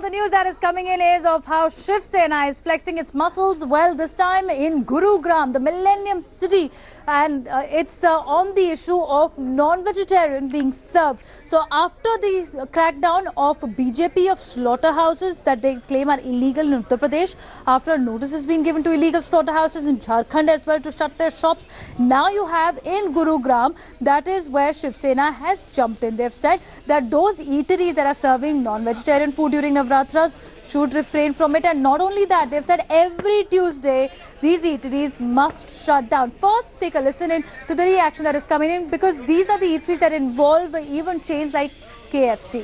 the news that is coming in is of how Shiv Sena is flexing its muscles, well, this time in Gurugram, the Millennium City, and it's on the issue of non-vegetarian being served. So after the crackdown of BJP of slaughterhouses that they claim are illegal in Uttar Pradesh, after notices being given to illegal slaughterhouses in Jharkhand as well to shut their shops, now you have in Gurugram, that is where Shiv Sena has jumped in. They've said that those eateries that are serving non-vegetarian food during Navratras should refrain from it. And not only that, they've said every Tuesday these eateries must shut down. First, take a listen in to the reaction that is coming in, because these are the eateries that involve even chains like KFC.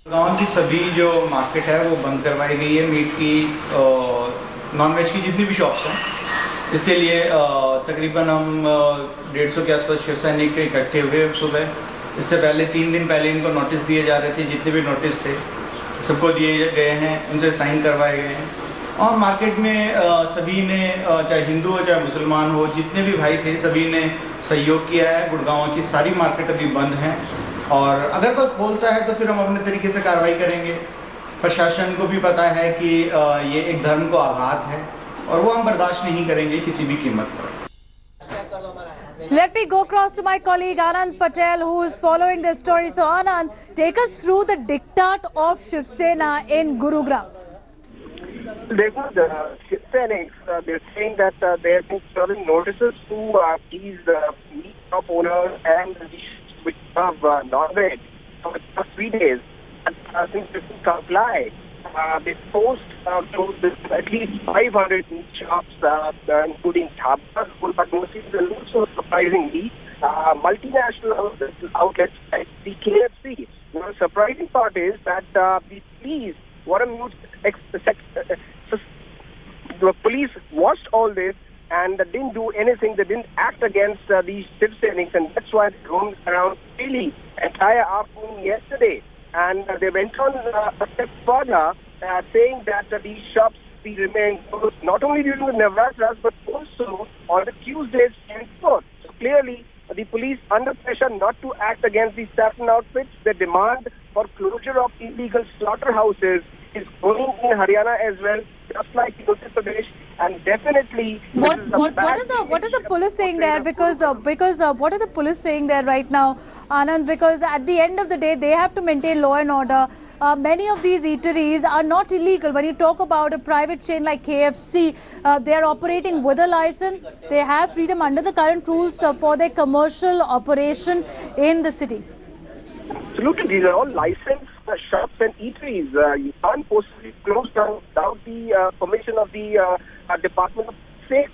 गाँव की सभी जो market है वो बंद करवाई गई है। मीट की नॉन वेज की जितनी भी शॉप्स हैं, इसके लिए तकरीबन हम 150 के आसपास शिव सैनिक इकट्ठे हुए सुबह। इससे पहले 3 दिन पहले इनको नोटिस दिए जा रहे थे, जितने भी नोटिस थे सबको दिए गए हैं, उनसे साइन करवाए गए हैं। और मार्केट में सभी ने, चाहे हिंदू हो चाहे मुसलमान हो, जितने भी भाई थे सभी ने सहयोग किया है। गुड़गांव की सारी मार्केट अभी बंद हैं और अगर कोई खोलता है तो फिर हम अपने तरीके से कार्रवाई करेंगे। प्रशासन को भी पता है कि ये एक धर्म को आघात है और वो हम बर्दाश्त नहीं करेंगे किसी भी कीमत पर। Let me go across to my colleague Anand Patel, who is following this story. So Anand, take us through the Diktat of Shiv Sena in Gurugram. The Shiv Senics, they're saying that they have been serving notices to these meat shop owners and which have non-veg for the past 3 days. And since they didn't comply, they forced at least 500 meat shops, including dhabas, but mostly and also surprisingly multinational outlets like the KFC. Now, the surprising part is that the police the police watched all this and didn't do anything. They didn't act against these Shiv Senics, and that's why they roamed around freely entire afternoon yesterday. And they went on a step further, saying that these shops will remain closed not only during the Navratras but also on the Tuesdays and forth. So clearly, the police under pressure not to act against these saffron outfits. The demand for closure of illegal slaughterhouses is growing in Haryana as well, just like in Uttar Pradesh. And definitely, what is the police saying there? Because what are the police saying there right now, Anand? Because at the end of the day, they have to maintain law and order. Many of these eateries are not illegal. When you talk about a private chain like KFC, they are operating with a license. They have freedom under the current rules for their commercial operation in the city. Absolutely, these are all licensed shops and eateries. You can't possibly close down without the permission of the Department of Safety.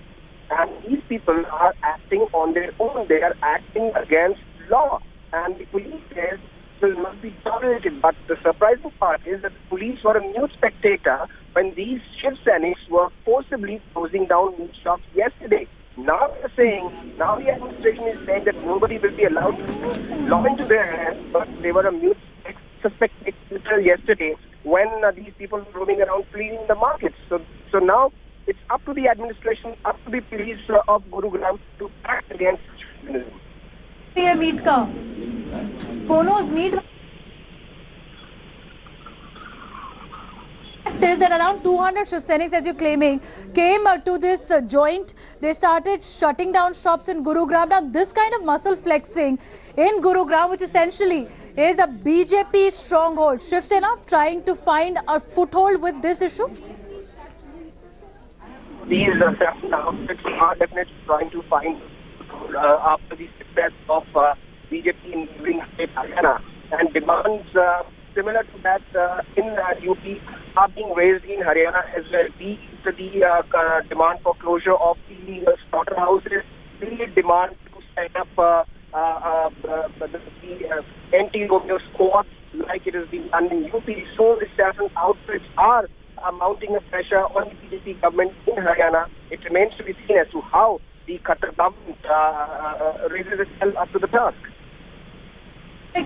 And these people are acting on their own. They are acting against law. And the police says will not be tolerated. But the surprising part is that the police were a mute spectator when these Shiv Senics were forcibly closing down meat shops yesterday. Now they're saying, now the administration is saying that nobody will be allowed to law into their hands, but they were a mute spectator yesterday when these people were roaming around fleeing the markets. So now it's up to the administration, up to the police of Gurugram to act against criminalism. Meat ka phonos meat is that around 200 Shiv Senics, as you're claiming, came to this joint. They started shutting down shops in Gurugram. Now, this kind of muscle flexing in Gurugram, which essentially is a BJP stronghold, Shiv Sena trying to find a foothold with this issue? These outfits are definitely trying to find after the success of BJP in neighboring state Haryana, and demands similar to that in UP are being raised in Haryana as well. Be it the demand for closure of illegal slaughterhouses, be it demand to set up the anti-Romeo squads like it has been done in UP. So the saffron outfits are mounting a pressure on the BJP government in Haryana. It remains to be seen as to how the Qatar government raises itself up to the task.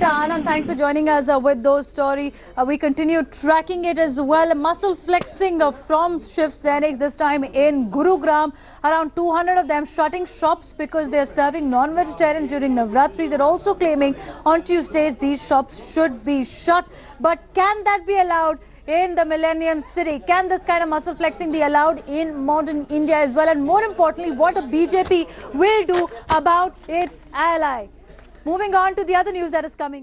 Anand, thanks for joining us with those story. We continue tracking it as well. Muscle flexing from Shiv Sena, this time in Gurugram. Around 200 of them shutting shops because they are serving non-vegetarians during Navratri. They're also claiming on Tuesdays these shops should be shut. But can that be allowed in the Millennium City? Can this kind of muscle flexing be allowed in modern India as well? And more importantly, what the BJP will do about its ally. Moving on to the other news that is coming.